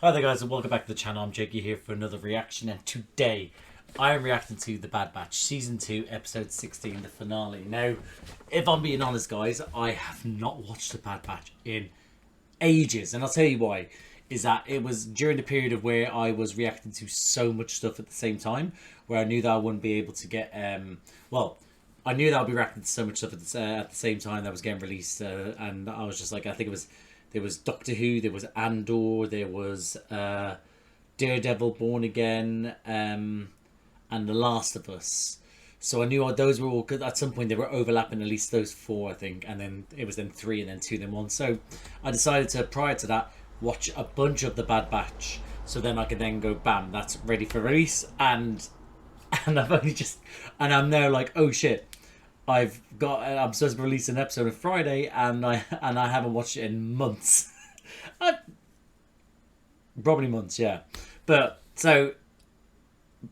Hi there guys and welcome back to the channel. I'm Jakey here for another reaction, and today I am reacting to The Bad Batch Season 2 Episode 16, the finale. Now, if I'm being honest guys, I have not watched The Bad Batch in ages, and I'll tell you why. Is that it was during the period of where I was reacting to so much stuff at the same time, where I knew that I wouldn't be able to get, I knew that I'd be reacting to so much stuff at the same time that was getting released, and I was just like, I think it was, there was Doctor Who, there was Andor, there was Daredevil Born Again, and The Last of Us. So I knew those were all good. At some point they were overlapping, at least those four, I think, and then it was then 3 and then 2 then 1. So I decided to, prior to that, watch a bunch of The Bad Batch, so then I could then go, bam, that's ready for release. And I've only just, and I'm now like, oh shit, I'm supposed to release an episode on Friday, and I haven't watched it in months. Probably months, yeah. But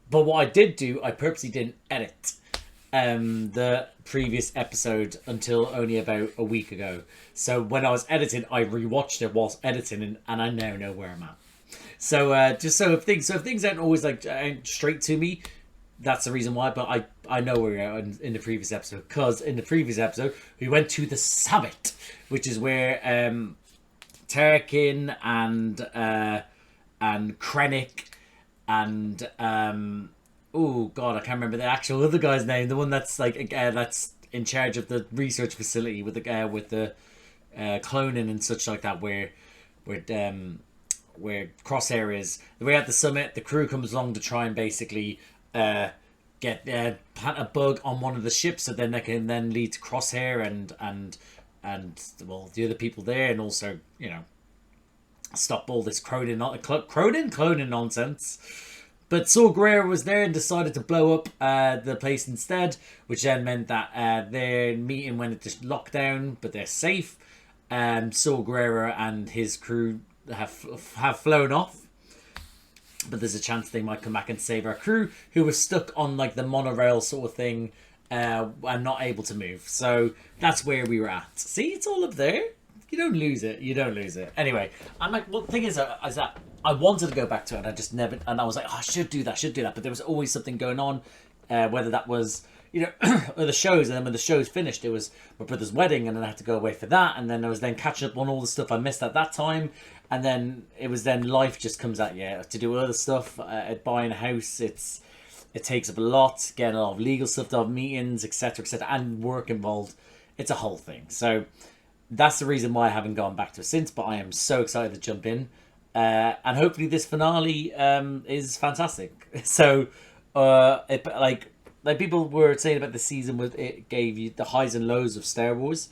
what I did do, I purposely didn't edit the previous episode until only about a week ago. So when I was editing, I rewatched it whilst editing, and I now know where I'm at. So if things aren't always like straight to me, that's the reason why. But I know where we are in the previous episode, because in the previous episode we went to the summit, which is where Tarkin and Krennic and oh god, I can't remember the actual other guy's name. The one that's like that's in charge of the research facility with the cloning and such like that, where Crosshair is. We're at the summit. The crew comes along to try and basically plant a bug on one of the ships, so then they can then lead to Crosshair and well, the other people there, and also, you know, stop all this cloning nonsense. But Saw Gerrera was there and decided to blow up the place instead, which then meant that their meeting went into lockdown, but they're safe. Saw Gerrera and his crew have flown off, but there's a chance they might come back and save our crew, who was stuck on like the monorail sort of thing, and not able to move. So that's where we were at. See, it's all up there. You don't lose it. You don't lose it. Anyway, I'm like, well, the thing is that I wanted to go back to it, and I just never. And I was like, oh, I should do that. But there was always something going on, whether that was, you know, or the shows. And then when the shows finished, it was my brother's wedding, and then I had to go away for that. And then I was then catching up on all the stuff I missed at that time. And then it was then life just comes at you to do other stuff. Buying a house, it takes up a lot. Getting a lot of legal stuff, to have meetings, etc., and work involved. It's a whole thing. So that's the reason why I haven't gone back to it since. But I am so excited to jump in, and hopefully this finale is fantastic. So like people were saying about the season, it gave you the highs and lows of Star Wars,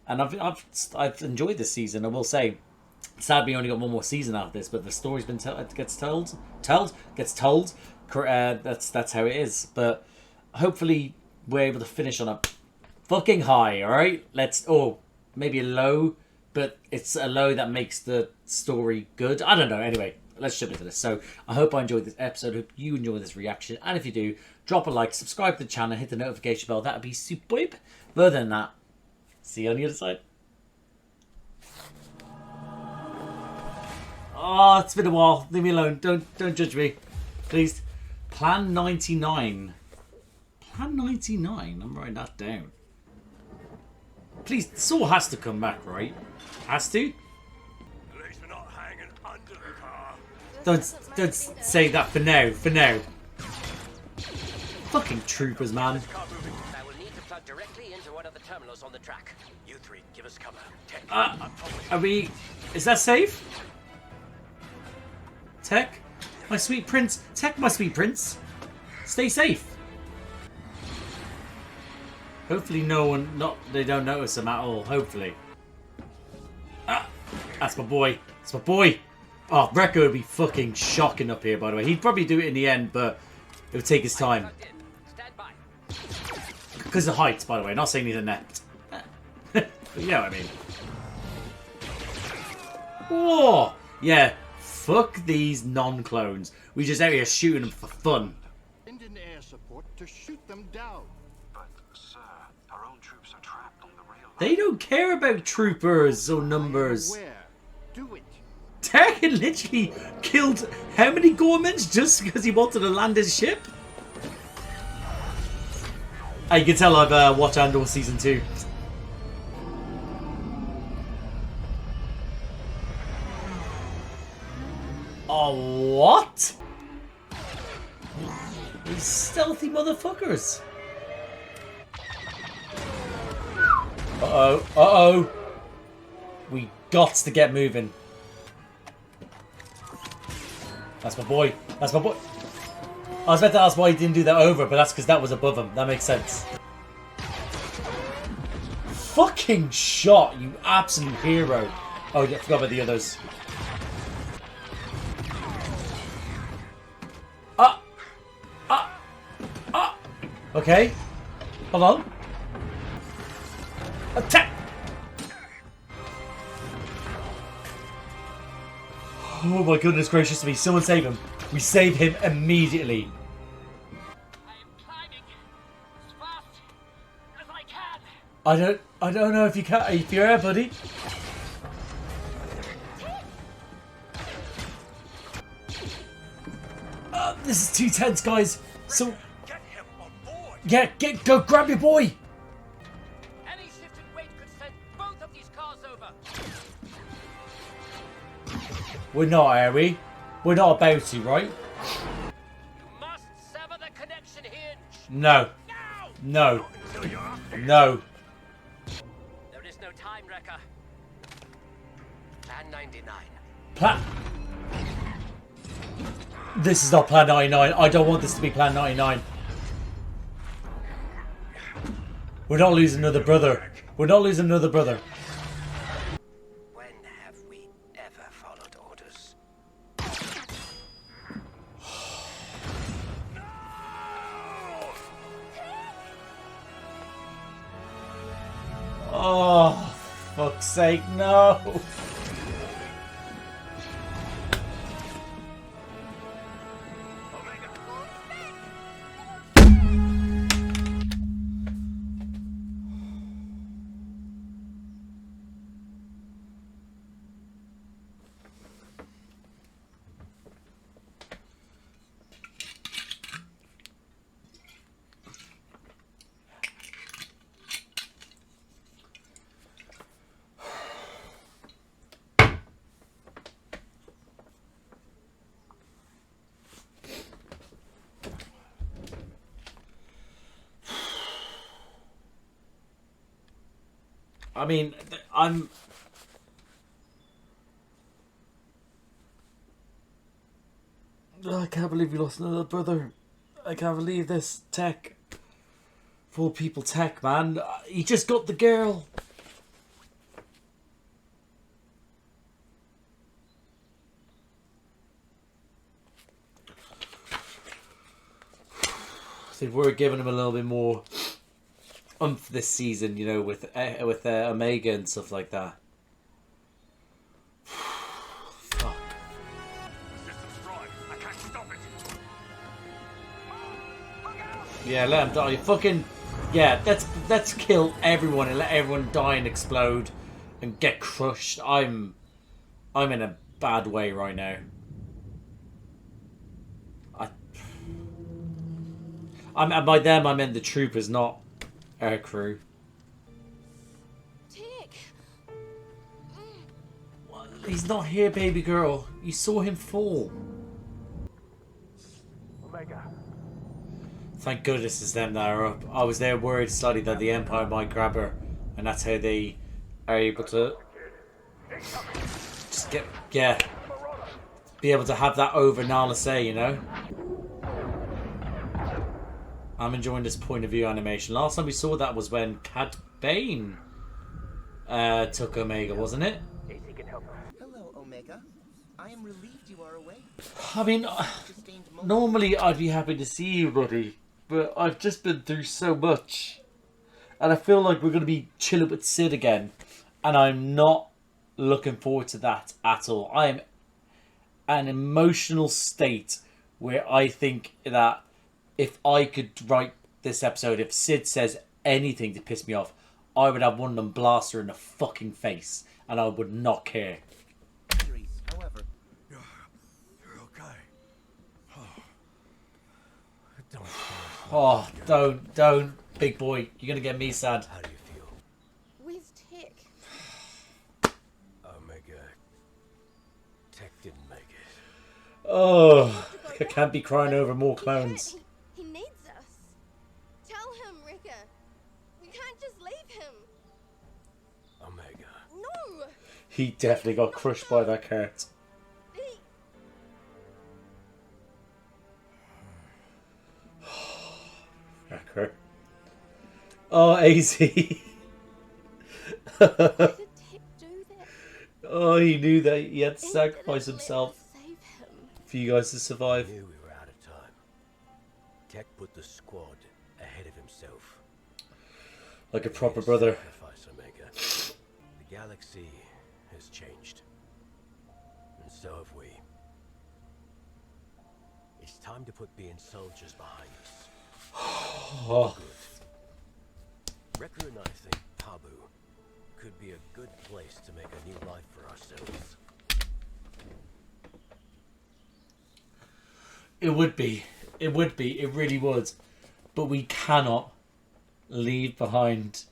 and I've enjoyed this season. I will say, sadly, only got one more season out of this, but the story's been gets told. That's how it is. But hopefully we're able to finish on a fucking high. All right, maybe a low, but it's a low that makes the story good. I don't know. Anyway, let's jump into this. So I hope I enjoyed this episode. Hope you enjoy this reaction, and if you do, drop a like, subscribe to the channel, hit the notification bell. That'd be superb. Further than that, see you on the other side. Oh, it's been a while. Leave me alone. Don't judge me, please. Plan 99. Plan 99. I'm writing that down. Please, Saw has to come back, right? Has to. At least we're not hanging under the car. Don't say that for now. For now. Fucking troopers, man. I will need to plug directly into one of the terminals on the track. You three, give us cover. Are we? Is that safe? Tech, my sweet prince. Tech, my sweet prince. Stay safe. Hopefully they don't notice him at all. Hopefully. That's my boy. That's my boy. Oh, Wrecker would be fucking shocking up here, by the way. He'd probably do it in the end, but it would take his time. Because of height, by the way. Not saying he's inept. But you know what I mean. Whoa! Yeah. Fuck these non-clones. We just out here shooting them for fun. Indian air support to shoot them down. But, sir, our own troops are trapped on the rail line. They don't care about troopers or numbers. Where? Do it. Tarkin literally killed how many Gormans just because he wanted to land his ship? You can tell I've watched Andor Season 2. Oh, what? These stealthy motherfuckers. Uh-oh, uh-oh. We got to get moving. That's my boy. That's my boy. I was about to ask why he didn't do that over, but that's because that was above him. That makes sense. Fucking shot, you absolute hero. Oh, yeah, I forgot about the others. Okay. Hold on. Attack! Oh my goodness gracious me. Someone save him. We save him immediately. I am climbing as fast as I can. I don't know if you can. If you're here, buddy. This is too tense, guys. So Get him on board. yeah, go grab your boy. Any shift in weight could send both of these cars over. We're not, are we? We're not about to, right? You must sever the connection hinge. No. Now! No. Until you're up here. No. There is no time wrecker. Plan 99. This is not Plan 99. I don't want this to be Plan 99. We're not losing another brother. We're not losing another brother. When have we ever followed orders? Oh, fuck's sake, no. Omega. I mean, I can't believe we lost another brother. I can't believe this tech. Full people tech, man. He just got the girl. I think we're giving him a little bit more oomph this season, you know, with Omega and stuff like that. Fuck. System's fried. I can't stop it. Yeah, let him die. Fucking yeah. Let's kill everyone and let everyone die and explode and get crushed. I'm in a bad way right now. I'm by them. I meant the troopers, not our crew. Tick. He's not here, baby girl. You saw him fall. Omega. Thank goodness it's them that are up. I was there worried slightly that the Empire might grab her, and that's how they are able to just be able to have that over Nala say, you know. I'm enjoying this point of view animation. Last time we saw that was when Cad Bane took Omega, wasn't it? Hello, Omega. I am relieved you are awake. I mean, Sustained most normally I'd be happy to see you, buddy, but I've just been through so much, and I feel like we're going to be chilling with Sid again, and I'm not looking forward to that at all. I am an emotional state where I think that if I could write this episode, if Sid says anything to piss me off, I would have one of them blast her in the fucking face, and I would not care. injuries. However, Oh, don't, big boy. You're gonna get me sad. How do you feel? Where's Tech? Omega. Tech didn't make it. Oh, I can't be crying over more He's clones. hurt. He needs us. Tell him, Ricker. We can't just leave him. Omega. No. He definitely got crushed by that cart. He... Cracker. Oh, AZ. Why did Tech do that? Oh, he knew that he had to He sacrifice didn't let himself us save him. for you guys to survive. Knew we were out of time. Tech put the squad ahead of himself. Like a proper brother. Sacrifice, Omega. The galaxy has changed. And so have we. It's time to put being soldiers behind us. Oh, Wrecker and I think Tabu could be a good place to make a new life for ourselves. it would be. It would be. It really would. But we cannot leave behind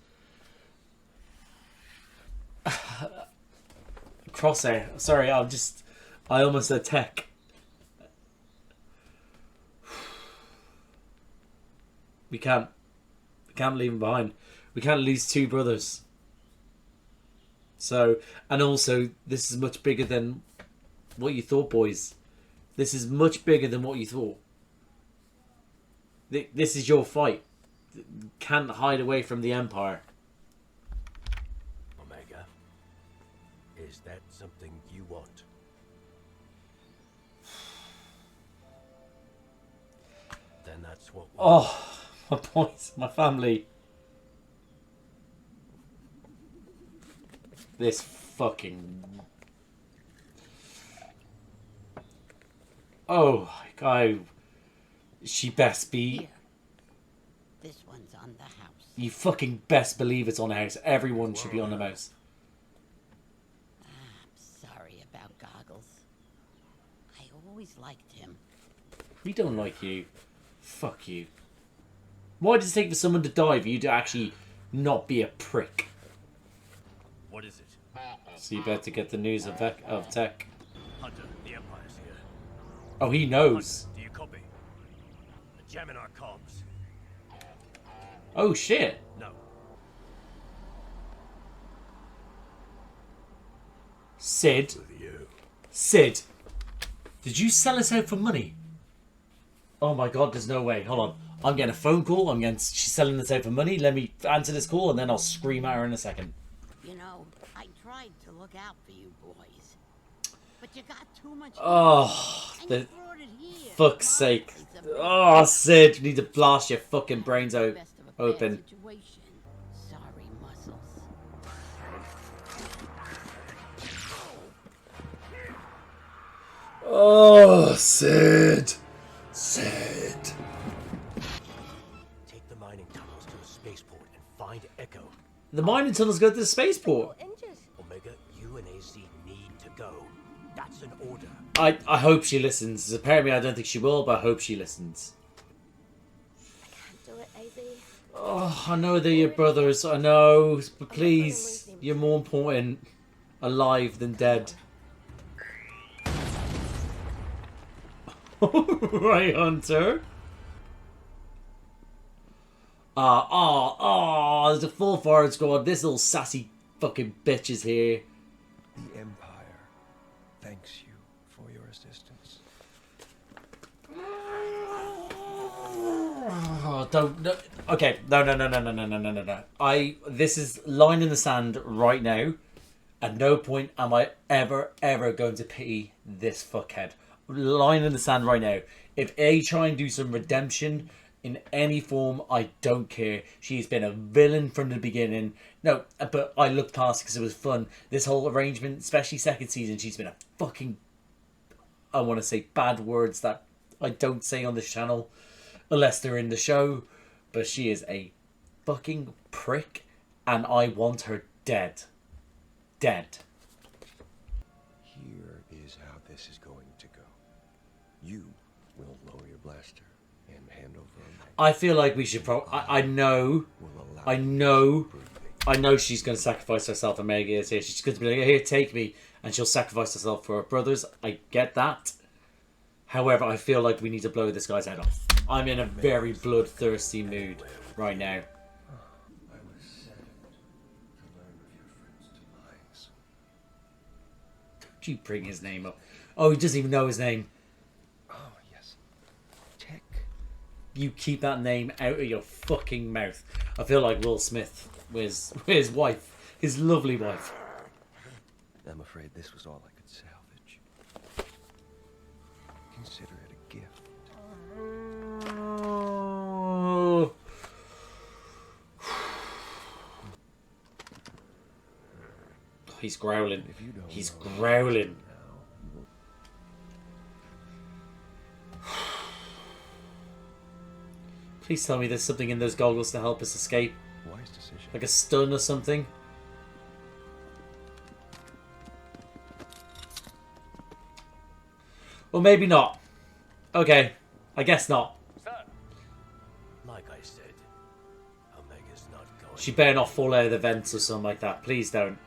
Crosshair. Sorry, I almost said Tech. We can't leave him behind. We can't lose two brothers. So, and also, this is much bigger than what you thought, boys. This is much bigger than what you thought. This is your fight. Can't hide away from the Empire. Omega, is that something you want? Then that's what we Oh, my boys, my family. This fucking... Oh, guy. She best be... Here. This one's on the house. You fucking best believe it's on the house. Everyone should be on the mouse. I'm sorry about Goggles. I always liked him. We don't like you. Fuck you. Why does it take for someone to die for you to actually not be a prick? What is it? So you better get the news of Tech. Hunter, the Empire's here. Oh, he knows. Do you copy? A jam in our comms. Oh, shit. No. Sid. With you. Sid. Did you sell us out for money? Oh my god, there's no way. Hold on. I'm getting a phone call. She's selling us out for money. Let me answer this call and then I'll scream at her in a second. You know, I tried to look out for you boys. But you got too much. Oh, and the you brought it here. fuck's Come on, sake. it's a big Oh, Sid, you need to blast your fucking brains out best of a bad open. situation. Sorry, muscles. Oh, Sid. Sid. Take the mining tunnels to a spaceport and find Echo. The mining tunnels go to the spaceport. Injured. Omega, you and AC need to go. That's an order. I hope she listens. Apparently I don't think she will, but I hope she listens. Do it, AZ. Oh, I know they're your brothers. I know. But please, you're more important alive than dead. Right, Hunter. There's a full forward squad. This little sassy fucking bitch is here. The Empire thanks you for your assistance. Oh, don't. No, okay, no. This is line in the sand right now. At no point am I ever going to pity this fuckhead. Line in the sand right now. If they try and do some redemption in any form, I don't care. She's been a villain from the beginning. No, but I looked past it because it was fun. This whole arrangement, especially second season, she's been a fucking... I want to say bad words that I don't say on this channel unless they're in the show. But she is a fucking prick and I want her dead. Dead. Here is how this is going to go. You will lower your blaster. and hand over Omega I feel like we should probably... I know she's going to sacrifice herself. Omega is here. She's going to be like, here, take me. And she'll sacrifice herself for her brothers. I get that. However, I feel like we need to blow this guy's head off. I'm in a very bloodthirsty mood right now. I was saddened to learn of your friend's demise. Don't you bring his name up. Oh, he doesn't even know his name. Oh, yes. Tech. You keep that name out of your fucking mouth. I feel like Will Smith with his wife. His lovely wife. I'm afraid this was all I could salvage. Consider it a gift. Oh. He's growling. He's growling. Please tell me there's something in those goggles to help us escape. Wise decision. Like a stun or something. Well, maybe not. Okay. I guess not. Sir, Like I said, Omega's not going. She better not fall out of the vents or something like that. Please don't.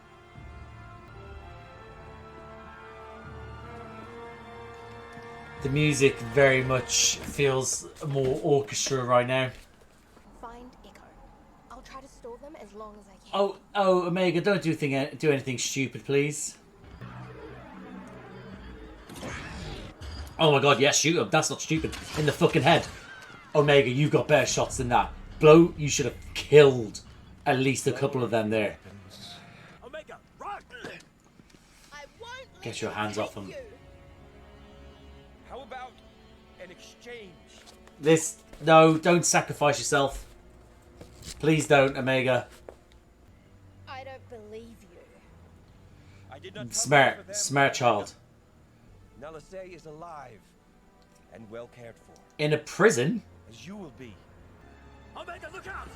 The music very much feels more orchestra right now. Find Echo. I'll try to stall them as long as I can. Oh, Omega, don't do anything stupid, please. Oh my god, yes, shoot him. That's not stupid. In the fucking head. Omega, you've got better shots than that. Blow, you should have killed at least a couple of them there. Omega, run! I won't let Get your them hands off take him. you. How about an exchange? No, don't sacrifice yourself. Please don't, Omega. I don't believe you. I did not come Smart, for them. smart child. Nalase is alive and well cared for, In a prison? as you will be. Omega, look out!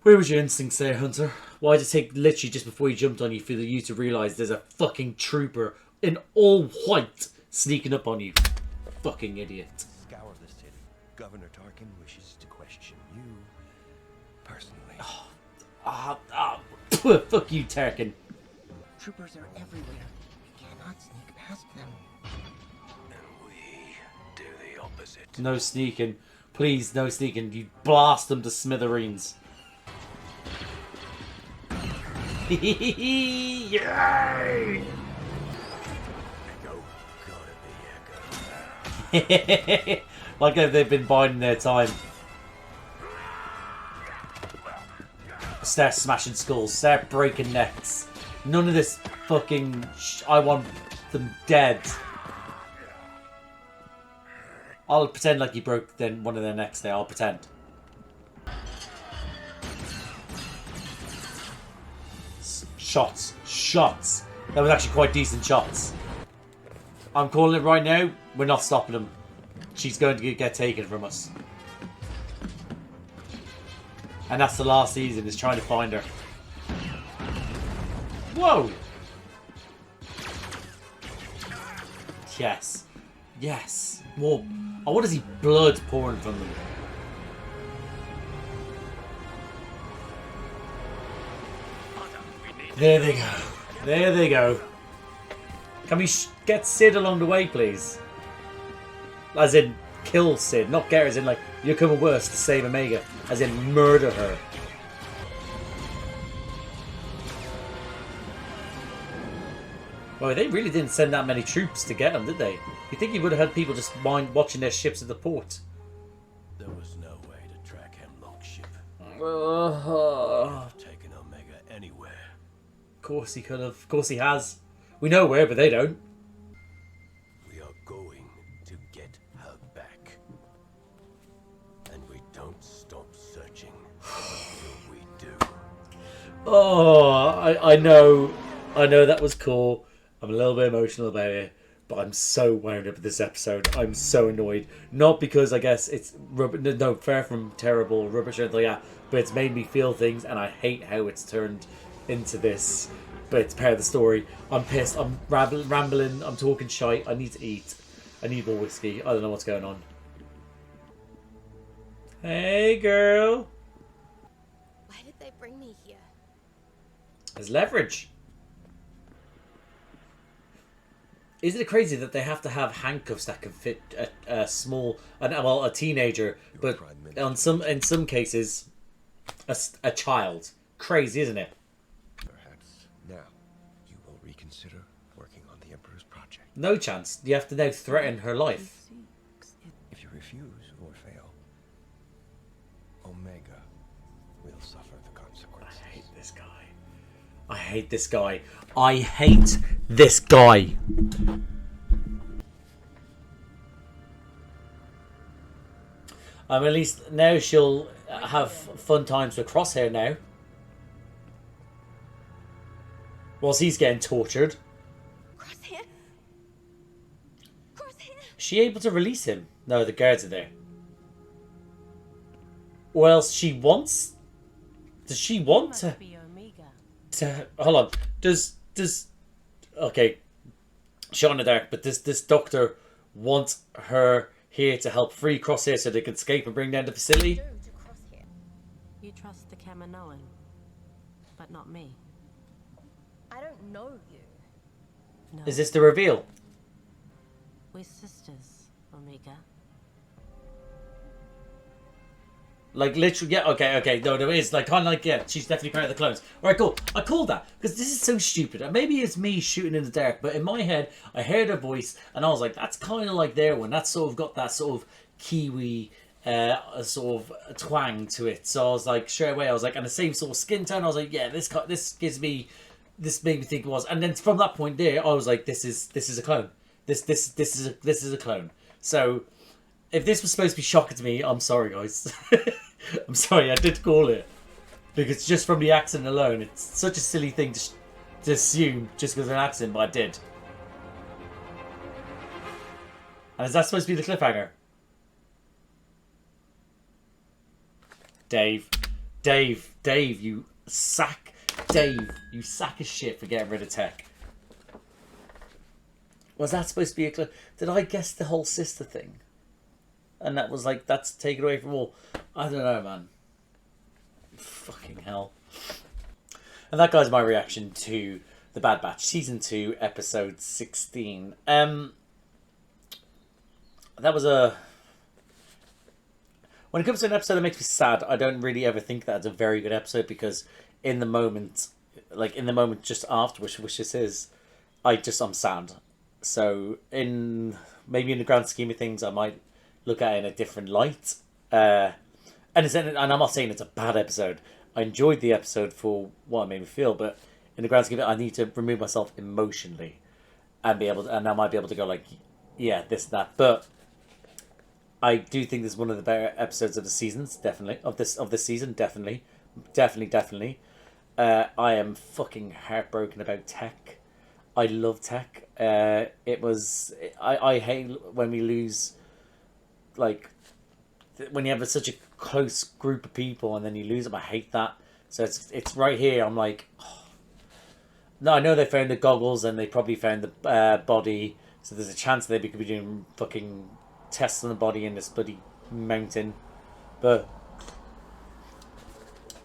Where was your instincts there, Hunter? Why did it take literally just before he jumped on you for you to realise there's a fucking trooper in all white sneaking up on you? Fucking idiot. Scour the city. Governor Tarkin wishes to question you personally. Fuck you, Tarkin. Troopers are everywhere. We cannot sneak past them. And we do the opposite. No sneaking. Please, no sneaking. You blast them to smithereens. Yay! Echo, gotta be Echo. Like they've been biding their time. Start smashing skulls. Start breaking necks. None of this fucking... I want them dead. I'll pretend like you broke one of their necks there. I'll pretend. Shots. Shots. That was actually quite decent shots. I'm calling it right now. We're not stopping them. She's going to get taken from us. And that's the last season, is trying to find her. Whoa! Yes. Yes. More. I want to see blood pouring from them. There they go. There they go. Can we get Sid along the way, please? As in, kill Sid. Not get her as in, like, you're coming worse to save Omega. As in, murder her. Well, they really didn't send that many troops to get him, did they? You think you would have had people just mind watching their ships at the port? There was no way to track Hemlock's ship. Of Taken Omega anywhere. course he could have. Of course he has. We know where, but they don't. We are going to get her back. And we don't stop searching until we do. Oh, I know. I know that was cool. I'm a little bit emotional about it. But I'm so wound up with this episode. I'm so annoyed. Not because I guess it's no, far from terrible rubbish or anything like that, but it's made me feel things, and I hate how it's turned into this. But it's part of the story. I'm pissed. I'm rambling. I'm talking shite. I need to eat. I need more whiskey. I don't know what's going on. Hey, girl. Why did they bring me here? There's leverage. Isn't it crazy that they have to have handcuffs that can fit a small, a teenager, but in some cases, a child? Crazy, isn't it? Perhaps now you will reconsider working on the Emperor's project. No chance. You have to now threaten her life. If you refuse or fail, Omega will suffer the consequences. I hate this guy. I hate this guy. I hate this guy. At least now she'll have fun times with Crosshair now. Whilst he's getting tortured. Crosshair? Crosshair? Is she able to release him? No, the guards are there. Or else she wants... Does she want to... Hold on. Does... Okay. Shot in the dark. But does this doctor want her here to help free Crosshair so they can escape and bring down the facility? You trust the Kaminoan, but not me. I don't know you. No. Is this the reveal? We're sisters, Omega. Like, literally, yeah, okay, no, there is, like, kind of like, yeah, she's definitely part of the clones. Alright, cool, I called that, because this is so stupid, and maybe it's me shooting in the dark, but in my head, I heard her voice, and I was like, that's kind of like their one, that's sort of got that sort of Kiwi, sort of twang to it, so I was like, straight away, I was like, and the same sort of skin tone, I was like, yeah, this made me think it was, and then from that point there, I was like, this is a clone, this is a clone, so... If this was supposed to be shocking to me, I'm sorry, guys. I'm sorry, I did call it. Because just from the accent alone, it's such a silly thing to assume just because of an accent, but I did. And is that supposed to be the cliffhanger? Dave, you sack of shit for getting rid of Tech. Was that supposed to be a cliff? Did I guess the whole sister thing? And that was like, that's taken away from all. I don't know, man. Fucking hell. And that guy's my reaction to The Bad Batch, Season 2, Episode 16. That was a... When it comes to an episode that makes me sad, I don't really ever think that's a very good episode, because in the moment, just after, which this is, I'm sad. So, maybe in the grand scheme of things, I might look at it in a different light, and I'm not saying it's a bad episode. I enjoyed the episode for what it made me feel, but in the grand scheme of it, I need to remove myself emotionally and I might be able to go like, yeah, this and that. But I do think this is one of the better episodes of the seasons, definitely of this season, definitely. I am fucking heartbroken about Tech. I love Tech. I hate when we lose. Like, when you have such a close group of people and then you lose them, I hate that. So it's right here. I'm like, oh. No, I know they found the goggles and they probably found the body. So there's a chance they could be doing fucking tests on the body in this bloody mountain. But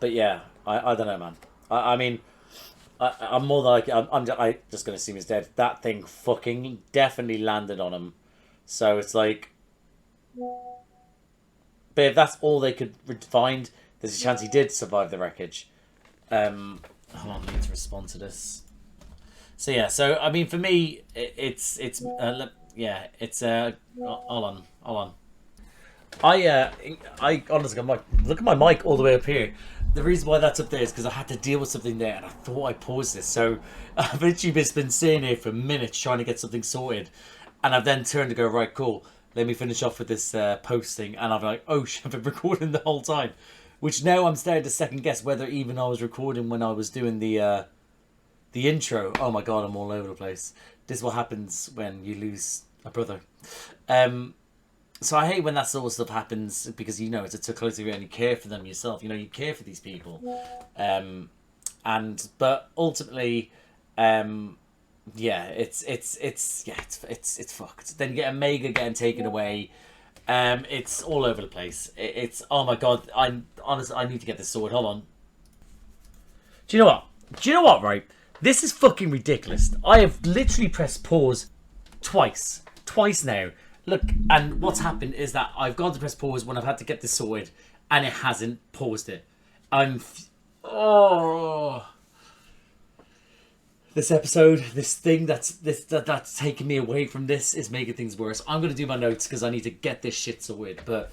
yeah, I don't know, man. I mean, I'm more like I'm just gonna assume he's dead. That thing fucking definitely landed on him. So it's like. But if that's all they could find, there's a chance he did survive the wreckage. Hold on, I need to respond to this. So yeah, so I mean, for me, it's hold on. I honestly, look at my mic all the way up here. The reason why that's up there is because I had to deal with something there, and I thought I paused this. So I've literally just been sitting here for minutes trying to get something sorted, and I've then turned to go, right, cool. Let me finish off with this posting, and I'm like, oh shit, I've been recording the whole time. Which now I'm starting to second guess whether even I was recording when I was doing the The intro. Oh my god, I'm all over the place. This is what happens when you lose a brother. So I hate when that sort of stuff happens because you know it's too close to you and you care for them yourself. You know, you care for these people. But ultimately, yeah, it's fucked. Then you get Omega getting taken away. It's all over the place. It's oh my god. I need to get this sword. Hold on. Do you know what? Right? This is fucking ridiculous. I have literally pressed pause twice now. Look, and what's happened is that I've gone to press pause when I've had to get this sorted, and it hasn't paused it. This episode, this thing that's taking me away from this is making things worse. I'm gonna do my notes because I need to get this shit sorted. But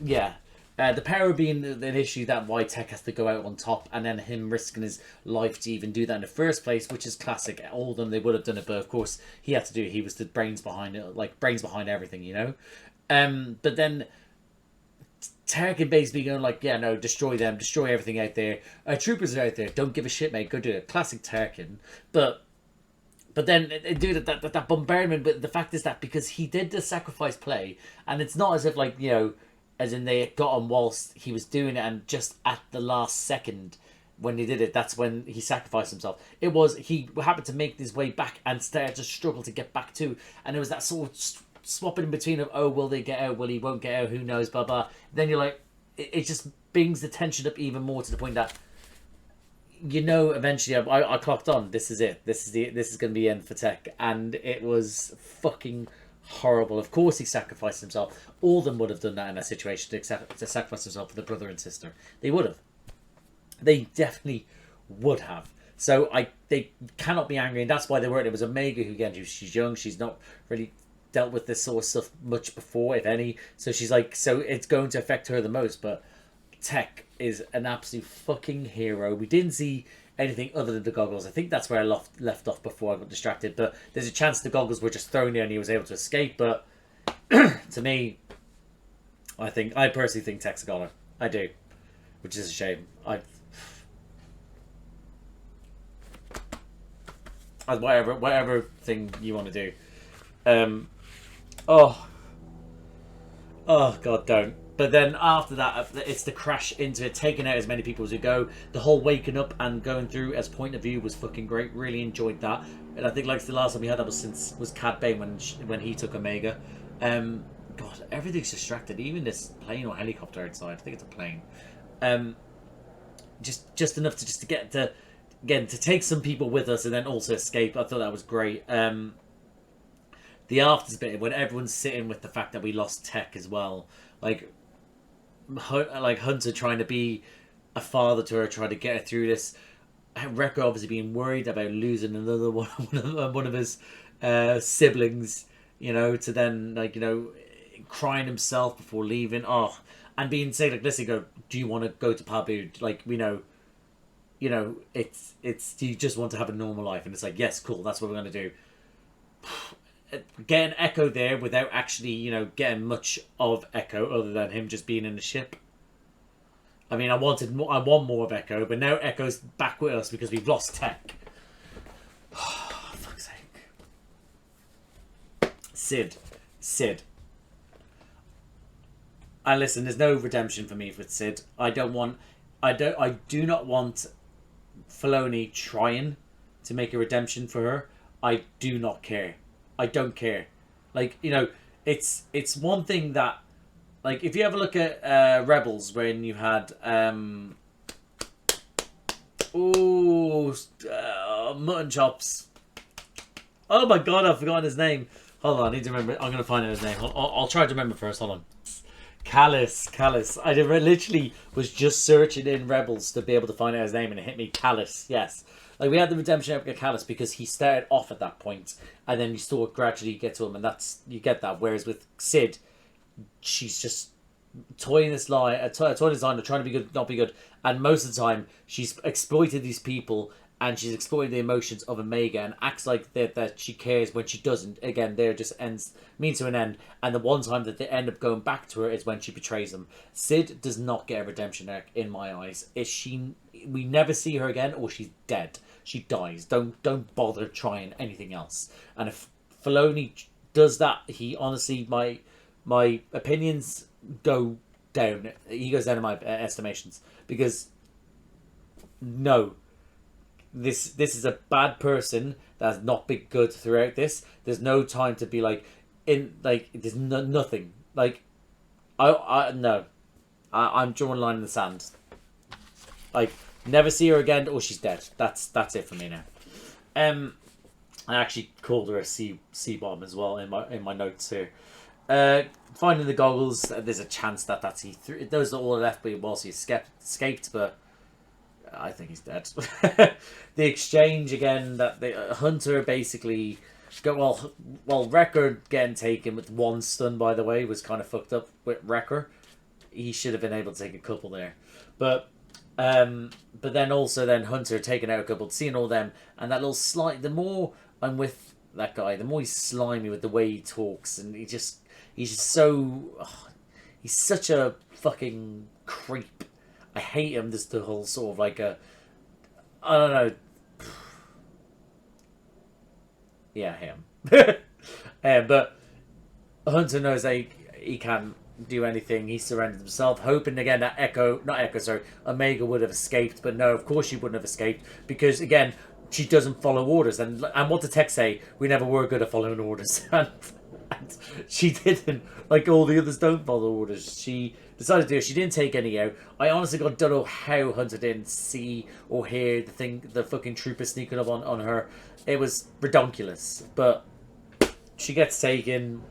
yeah, the power being an issue that why Tech has to go out on top, and then him risking his life to even do that in the first place, which is classic. All of them, they would have done it, but of course he had to do it. He was the brains behind it, like brains behind everything, you know. But then Tarkin basically going like, yeah, no, destroy them, destroy everything out there. Troopers are out there, don't give a shit, mate, go do it. Classic Tarkin. But then do that bombardment. But the fact is that because he did the sacrifice play, and it's not as if like, you know, as in they got him whilst he was doing it, and just at the last second when he did it, that's when he sacrificed himself. It was he happened to make his way back and started to struggle to get back to, and it was that sort of swapping in between of, oh, will they get out, will he won't get out, who knows, blah blah. Then you're like, it just brings the tension up even more to the point that, you know, eventually I clocked on, this is it, this is going to be the end for Tech, and it was fucking horrible. Of course he sacrificed himself. All of them would have done that in that situation, to sacrifice themselves for the brother and sister. They would have. They definitely would have. So they cannot be angry, and that's why they weren't. It was Omega who, again, she's young, she's not really dealt with this sort of stuff much before, if any. So she's like, so it's going to affect her the most. But Tech is an absolute fucking hero. We didn't see anything other than the goggles. I think that's where I left off before I got distracted. But there's a chance the goggles were just thrown there and he was able to escape. But to me, I personally think Tech's a goner. I do, which is a shame. Whatever thing you want to do. Oh god, don't. But then after that, it's the crash into it, taking out as many people as you go. The whole waking up and going through as point of view was fucking great. Really enjoyed that. And I think like the last time we had that was Cad Bane when he took Omega. God, everything's distracted. Even this plane or helicopter outside. I think it's a plane. Just enough to get to, again, to take some people with us and then also escape. I thought that was great. The afters bit when everyone's sitting with the fact that we lost Tech as well, like Hunter trying to be a father to her, trying to get her through this. Wrecker obviously being worried about losing another one of his siblings, you know, to then, like, you know, crying himself before leaving. Oh, and being say like, listen, go, do you want to go to Pabu? Like, we know, you know, it's do you just want to have a normal life? And it's like, yes, cool, that's what we're gonna do. Getting Echo there without actually, you know, getting much of Echo other than him just being in the ship. I mean, I want more of Echo, but now Echo's back with us because we've lost Tech. Oh, fuck's sake. Sid. And listen, there's no redemption for me with Sid. I do not want Filoni trying to make a redemption for her. I do not care. I don't care. Like, you know, it's one thing that, like, if you have a look at Rebels, when you had mutton chops. Oh my god, I've forgotten his name. Hold on, I need to remember. I'm gonna find out his name. I'll try to remember first. Hold on. Callus. I literally was just searching in Rebels to be able to find out his name, and it hit me. Callus. Yes. Like, we had the redemption arc of Callus because he started off at that point, and then you still gradually get to him, and that's, you get that. Whereas with Sid, she's just toying this line, trying to be good, not be good, and most of the time she's exploited these people and she's exploiting the emotions of Omega and acts like that she cares when she doesn't. Again, there just means to an end. And the one time that they end up going back to her is when she betrays them. Sid does not get a redemption arc in my eyes. We never see her again, or she's dead. She dies. Don't bother trying anything else. And if Filoni does that, he honestly, my opinions go down. He goes down in my estimations, because no. This is a bad person that has not been good throughout this. There's no time to be there's nothing. I'm drawing a line in the sand. Never see her again, or she's dead. That's it for me now. I actually called her a sea bomb as well in my notes here. Finding the goggles, there's a chance that that's he. Those are all left whilst he escaped, but I think he's dead. The exchange again, that the Hunter basically Wrecker getting taken with one stun, by the way, was kind of fucked up with Wrecker. He should have been able to take a couple there, but then also Hunter taking out a couple, seeing all them, and that little the more I'm with that guy, the more he's slimy with the way he talks, and he's just so he's such a fucking creep. I hate him. Just the whole sort of I don't know. Yeah, him. But Hunter knows he can't do anything. He surrendered himself, hoping again that Omega would have escaped. But no, of course she wouldn't have escaped, because again, she doesn't follow orders. And what did Tech say? We never were good at following orders. and she didn't. Like all the others don't follow orders. She decided to do it. She didn't take any out. I honestly don't know how Hunter didn't see or hear the fucking trooper sneaking up on her. It was redonkulous. But she gets taken.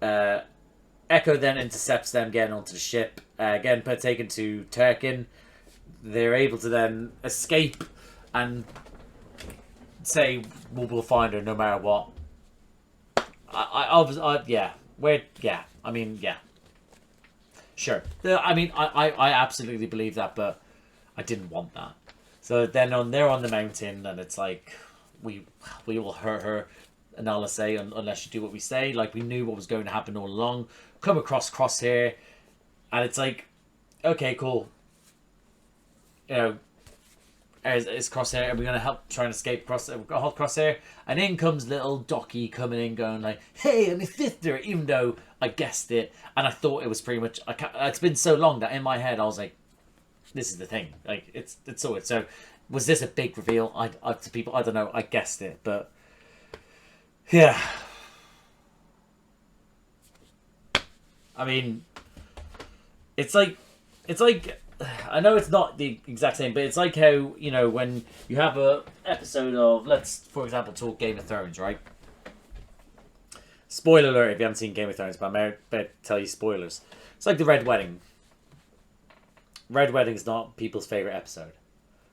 Echo then intercepts them getting onto the ship. Again, taken to Turkin. They're able to then escape and say, we'll find her no matter what. Sure. I absolutely believe that, but I didn't want that. So then they're on the mountain, and it's like, we will hurt her, and I'll say, unless you do what we say. Like, we knew what was going to happen all along. Come across Crosshair, and it's like, okay, cool. You know, is Crosshair, are we going to help try and escape Crosshair? And in comes little Docky coming in going like, hey, I'm a sister, even though I guessed it. And I thought it was pretty much, it's been so long that in my head I was like, this is the thing. Like, it's sorted. So was this a big reveal? To people, I don't know. I guessed it, but yeah. I mean, it's like, I know it's not the exact same, but it's like how, you know, when you have a episode of, let's, for example, talk Game of Thrones, right? Spoiler alert if you haven't seen Game of Thrones, but I'm about to tell you spoilers. It's like the Red Wedding. Red Wedding is not people's favourite episode,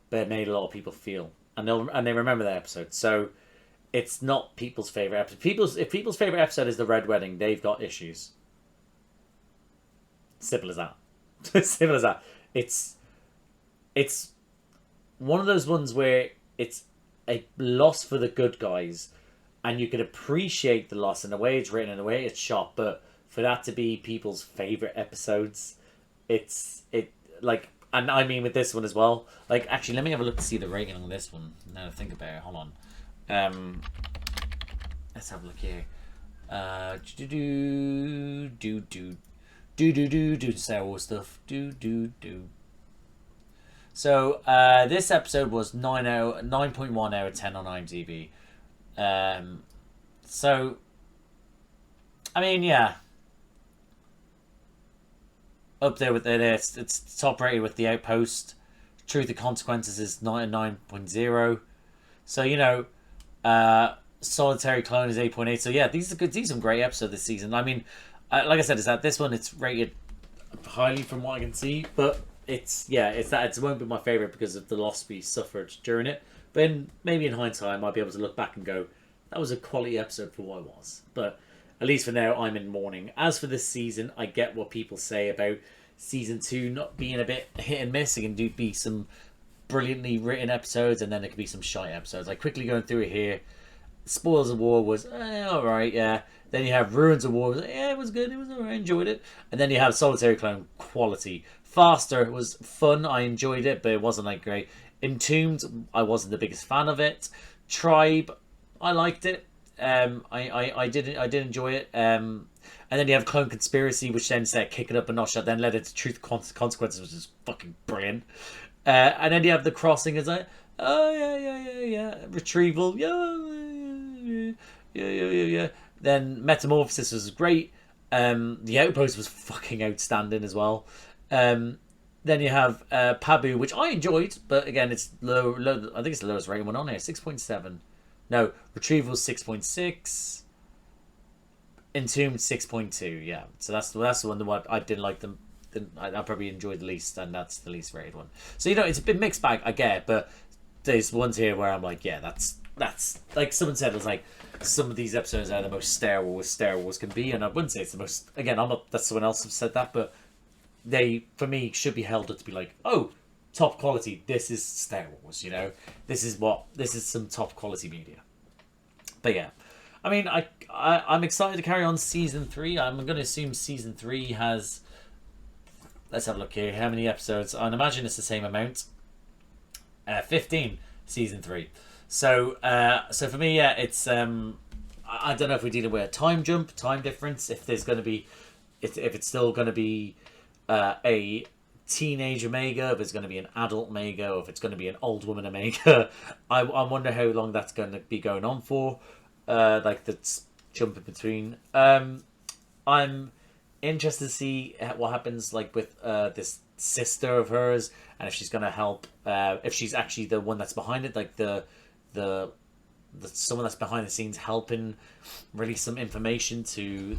but it made a lot of people feel, and they remember that episode. So it's not people's favourite episode. If people's favourite episode is the Red Wedding, they've got issues. Simple as that. Simple as that. It's one of those ones where it's a loss for the good guys, and you can appreciate the loss and the way it's written and the way it's shot, but for that to be people's favourite episodes, and I mean with this one as well. Like, actually, let me have a look to see the rating on this one. Now to think about it, hold on. Let's have a look here. Star Wars stuff. So this episode was 9.1 out of 10 on IMDb. So I mean, yeah, up there with it. It's top rated with The Outpost. Truth and Consequences is 9.0. So, you know, Solitary Clone is 8.8. So yeah, these are some great episodes this season. I mean, like I said, is that this one, it's rated highly from what I can see, but it won't be my favourite because of the loss we suffered during it. But maybe in hindsight, I might be able to look back and go, that was a quality episode for what it was. But at least for now, I'm in mourning. As for this season, I get what people say about season 2 not being a bit hit and miss. It can be some brilliantly written episodes, and then there could be some shite episodes. Like, quickly going through it here, Spoils of War was alright, yeah. Then you have Ruins of War, it was good, it was alright, I enjoyed it. And then you have Solitary Clone, quality. Faster was fun, I enjoyed it, but it wasn't like great. Entombed, I wasn't the biggest fan of it. Tribe, I liked it. I did enjoy it. And then you have Clone Conspiracy, which then started kicking up a notch, that then led into Truth Consequences, which is fucking brilliant. And then you have The Crossing, as like, oh yeah. Retrieval, yeah. Then Metamorphosis was great. The Outpost was fucking outstanding as well. Then you have Pabu, which I enjoyed, but again, it's low. I think it's the lowest rated one on here, 6.7. No, Retrieval 6.6. Entombed 6.2. Yeah, so that's the one that I didn't like them. I probably enjoyed the least, and that's the least rated one. So it's a bit mixed bag, I get, but there's ones here where I'm like, yeah, that's like someone said, it was like some of these episodes are the most Star Wars can be, and I wouldn't say it's the most. Again, that's someone else have said that, but they, for me, should be held up to be like, oh, top quality. This is Star Wars. This is some top quality media. But yeah, I mean, I'm excited to carry on season 3. I'm going to assume season 3 has. Let's have a look here. How many episodes? I'd imagine it's the same amount. 15 season 3. So for me, yeah, it's I don't know if we're dealing with a time difference. If there's going to be, if it's still going to be a teenage Omega, if it's going to be an adult Omega, or if it's going to be an old woman Omega. I wonder how long that's going to be going on for. Like that's jumping between. I'm interested to see what happens like with this sister of hers, and if she's going to help, if she's actually the one that's behind it, like the someone that's behind the scenes helping release some information to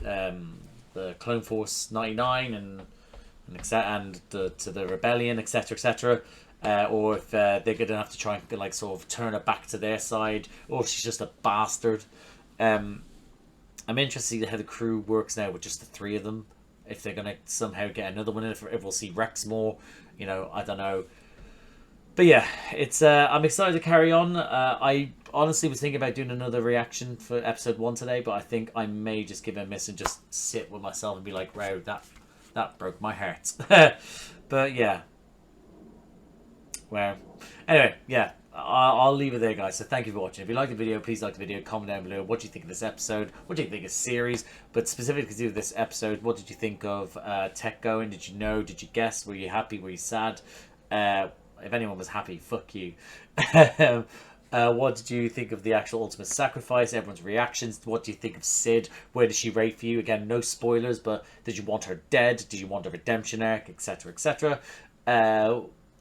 the Clone Force 99 and to the rebellion, etc., or if they're going to have to try and like sort of turn her back to their side, or if she's just a bastard. I'm interested to see how the crew works now with just the 3 of them. If they're going to somehow get another one in, if we'll see Rex more, I don't know. But yeah, it's I'm excited to carry on. I honestly was thinking about doing another reaction for episode 1 today, but I think I may just give it a miss and just sit with myself and be like, wow, that broke my heart. But yeah. Well, anyway, yeah. I'll leave it there, guys. So thank you for watching. If you like the video, please like the video. Comment down below what do you think of this episode. What do you think of the series? But specifically to do with this episode, what did you think of Tech going? Did you know? Did you guess? Were you happy? Were you sad? If anyone was happy, fuck you. What did you think of the actual Ultimate Sacrifice? Everyone's reactions. What do you think of Sid? Where does she rate for you? Again, no spoilers, but did you want her dead? Did you want a redemption arc? Etc., etc.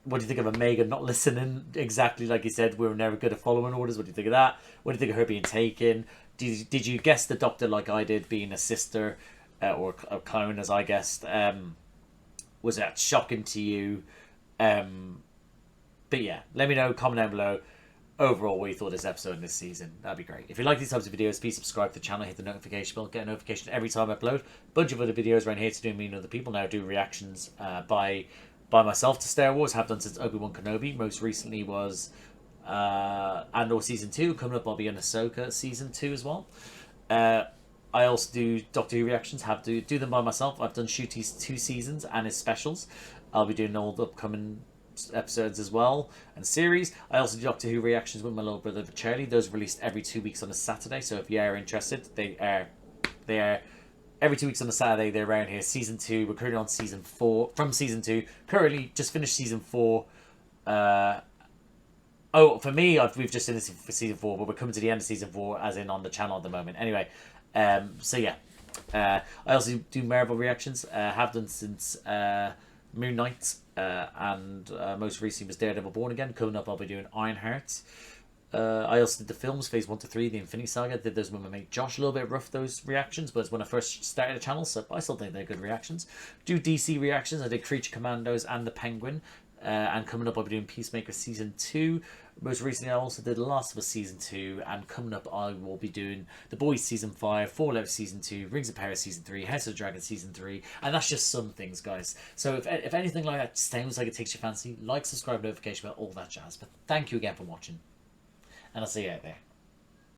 What do you think of Omega not listening exactly like he said? We were never good at following orders. What do you think of that? What do you think of her being taken? Did you guess the Doctor like I did, being a sister or a clone as I guessed? Was that shocking to you? But yeah, let me know. Comment down below. Overall, what you thought of this episode and this season. That'd be great. If you like these types of videos, please subscribe to the channel, hit the notification bell, get a notification every time I upload. Bunch of other videos around here to do me and other people. Now do reactions by myself to Star Wars. Have done since Obi-Wan Kenobi. Most recently was Andor Season 2. Coming up, I'll be in Ahsoka Season 2 as well. I also do Doctor Who reactions. Have to do them by myself. I've done Shooty's 2 seasons and his specials. I'll be doing all the upcoming episodes as well and series. I also do Doctor Who reactions with my little brother Charlie. Those are released every 2 weeks on a Saturday. So if you are interested, they are every 2 weeks on a Saturday. They're around here. Season 2. We're currently on season 4. From season 2. Currently just finished season 4. For me, we've just finished for season 4, but we're coming to the end of season 4, as in on the channel at the moment. Anyway, so yeah. I also do Marvel reactions. Have done since Moon Knight, and most recently was Daredevil Born Again. Coming up, I'll be doing Ironheart. I also did the films, phase 1 to 3, the Infinity Saga. Did those with my mate Josh. A little bit rough, those reactions, but it's when I first started the channel, so I still think they're good reactions. Do DC reactions. I did Creature Commandos and the Penguin. And coming up, I'll be doing Peacemaker Season 2. Most recently, I also did Last of Us Season 2. And coming up, I will be doing The Boys Season 5, Fallout Season 2, Rings of Power Season 3, House of the Dragon Season 3. And that's just some things, guys. So if anything like that sounds like it takes your fancy, like, subscribe, notification bell, all that jazz. But thank you again for watching. And I'll see you out there.